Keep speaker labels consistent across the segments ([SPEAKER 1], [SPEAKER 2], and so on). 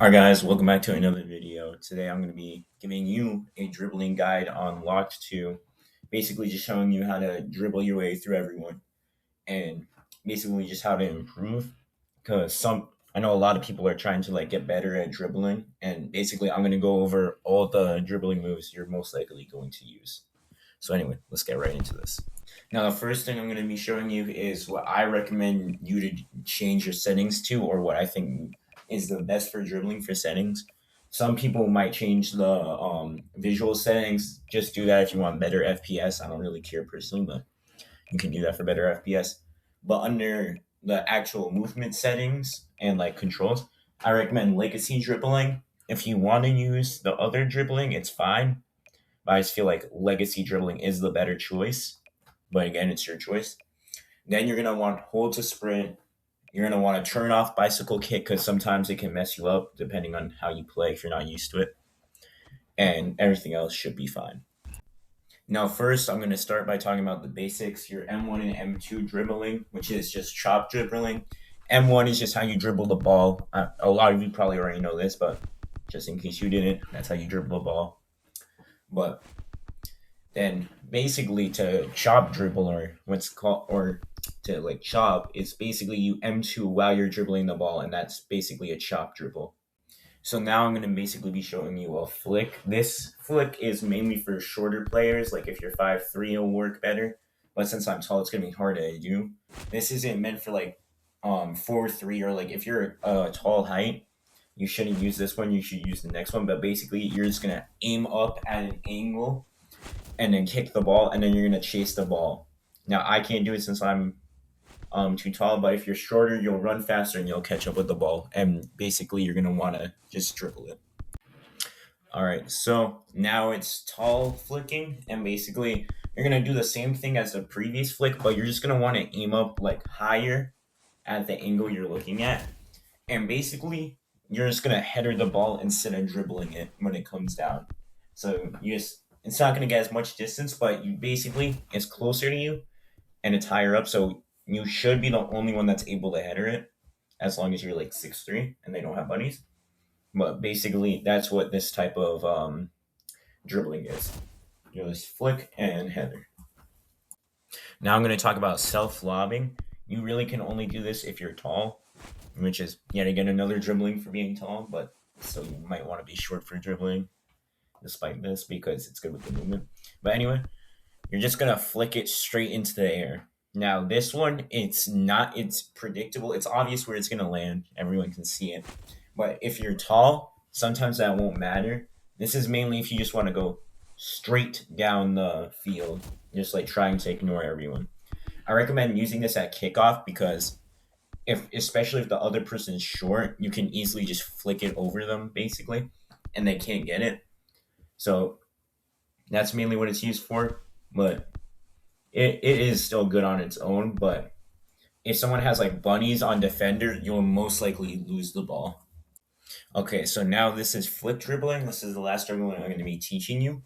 [SPEAKER 1] Alright guys, welcome back to another video. Today I'm going to be giving you a dribbling guide on Locked 2. Basically just showing you how to dribble your way through everyone. And basically just how to improve. Because I know a lot of people are trying to get better at dribbling. And basically I'm going to go over all the dribbling moves you're most likely going to use. So anyway, let's get right into this. Now the first thing I'm going to be showing you is what I recommend you to change your settings to, or what I think is the best for dribbling for settings. Some people might change the visual settings. Just do that if you want better FPS. I don't really care personally, but you can do that for better FPS. But under the actual movement settings and controls, I recommend legacy dribbling. If you want to use the other dribbling, it's fine. But I just feel like legacy dribbling is the better choice. But again, it's your choice. Then you're going to want hold to sprint. You're going to want to turn off bicycle kick because sometimes it can mess you up depending on how you play if you're not used to it. And everything else should be fine. Now, first, I'm going to start by talking about the basics. Your M1 and M2 dribbling, which is just chop dribbling. M1 is just how you dribble the ball. A lot of you probably already know this, but just in case you didn't, that's how you dribble the ball. But then basically to chop dribble, or what's called, or to chop, it's basically you M2 while you're dribbling the ball, and that's basically a chop dribble. So now I'm going to basically be showing you a flick. This flick is mainly for shorter players, like if you're 5'3", it'll work better. But since I'm tall, it's going to be hard to do. This isn't meant for 4'3", or if you're a tall height, you shouldn't use this one. You should use the next one. But basically, you're just going to aim up at an angle and then kick the ball, and then you're going to chase the ball. Now, I can't do it since I'm too tall, but if you're shorter, you'll run faster and you'll catch up with the ball. And basically, you're going to want to just dribble it. All right, so now it's tall flicking, and basically, you're going to do the same thing as the previous flick, but you're just going to want to aim up higher at the angle you're looking at. And basically, you're just going to header the ball instead of dribbling it when it comes down. So it's not going to get as much distance, but it's closer to you and it's higher up. So you should be the only one that's able to header it as long as you're 6'3" and they don't have bunnies. But basically, that's what this type of dribbling is. You just flick and header. Now I'm going to talk about self-lobbing. You really can only do this if you're tall, which is yet again another dribbling for being tall, but so you might want to be short for dribbling despite this because it's good with the movement. But anyway, you're just going to flick it straight into the air. Now, this one, it's predictable. It's obvious where it's going to land. Everyone can see it. But if you're tall, sometimes that won't matter. This is mainly if you just want to go straight down the field, just trying to ignore everyone. I recommend using this at kickoff because especially if the other person is short, you can easily just flick it over them, basically, and they can't get it. So that's mainly what it's used for, but it is still good on its own. But if someone has bunnies on defender, you'll most likely lose the ball. Okay, so now this is flick dribbling. This is the last dribbling I'm going to be teaching you.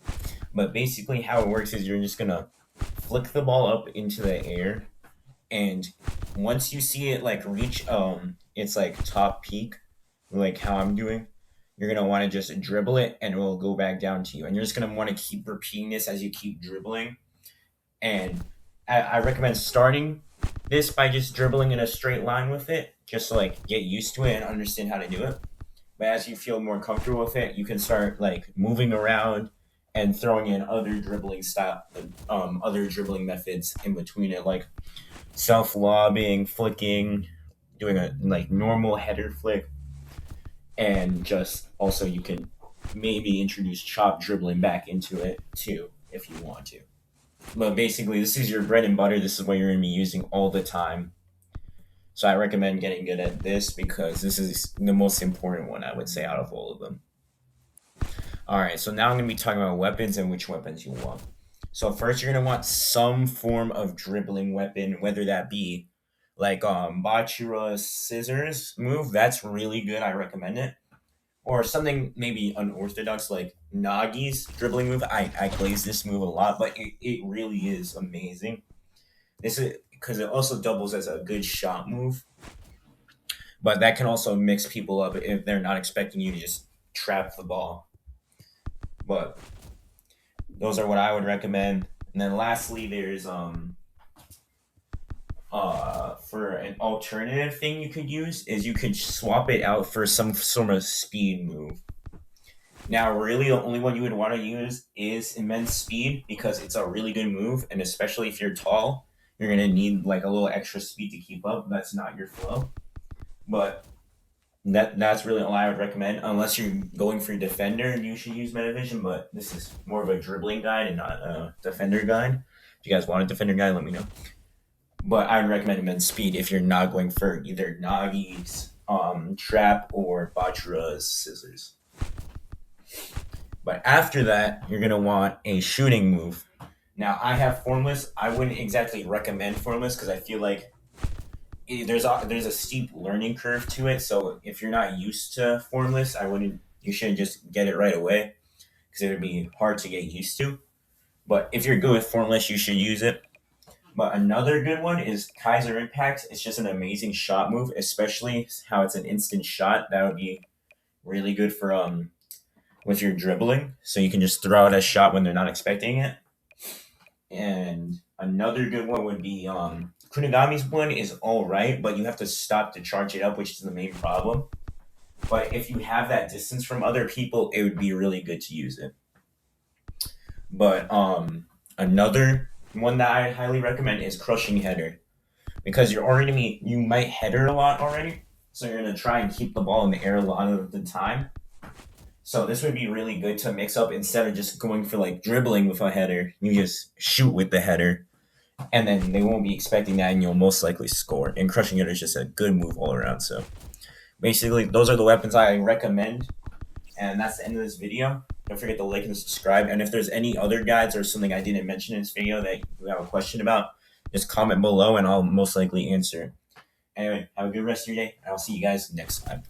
[SPEAKER 1] But basically how it works is you're just going to flick the ball up into the air, and once you see it reach its top peak, how I'm doing, you're going to want to just dribble it and it will go back down to you. And you're just going to want to keep repeating this as you keep dribbling. And I recommend starting this by just dribbling in a straight line with it, just to get used to it and understand how to do it. But as you feel more comfortable with it, you can start moving around and throwing in other dribbling methods in between it, like self-lobbing, flicking, doing a normal header flick. And just also you can maybe introduce chop dribbling back into it too if you want to. But basically, this is your bread and butter. This is what you're going to be using all the time. So I recommend getting good at this because this is the most important one, I would say, out of all of them. All right, so now I'm going to be talking about weapons and which weapons you want. So first, you're going to want some form of dribbling weapon, whether that be bachira scissors move. That's really good. I recommend it. Or something maybe unorthodox like Nagi's dribbling move. I plays this move a lot, but it really is amazing. This is because it also doubles as a good shot move. but that can also mix people up if they're not expecting you to just trap the ball. But those are what I would recommend. And then lastly, there's for an alternative thing you could use is you could swap it out for some sort of speed move. Now, really, the only one you would want to use is immense speed because it's a really good move, and especially if you're tall, you're gonna need like a little extra speed to keep up. That's not your flow, but that's really all I would recommend. Unless you're going for defender, you should use Metavision. But this is more of a dribbling guide and not a defender guide. If you guys want a defender guide, let me know. But I would recommend immense speed if you're not going for either Nagi's trap or Bachira's scissors. But after that, you're going to want a shooting move. Now, I have formless. I wouldn't exactly recommend formless because I feel like there's a steep learning curve to it. So if you're not used to formless, you shouldn't just get it right away because it would be hard to get used to. But if you're good with formless, you should use it. But another good one is kaiserimpact. It's just an amazing shot move, especially how it's an instant shot. That would be really good for with your dribbling, so you can just throw out a shot when they're not expecting it. And another good one would be kunigami's one is all right, but you have to stop to charge it up, which is the main problem. But if you have that distance from other people, it would be really good to use it. But another one that I highly recommend is crushing header, because you might header a lot already, so you're gonna try and keep the ball in the air a lot of the time. So this would be really good to mix up instead of just going for like dribbling with a header. You just shoot with the header, and then they won't be expecting that, and you'll most likely score. And crushing header is just a good move all around. So basically, those are the weapons I recommend, and that's the end of this video. Don't forget to like and subscribe. And if there's any other guides or something I didn't mention in this video that you have a question about, just comment below, and I'll most likely answer. Anyway, have a good rest of your day, and I'll see you guys next time.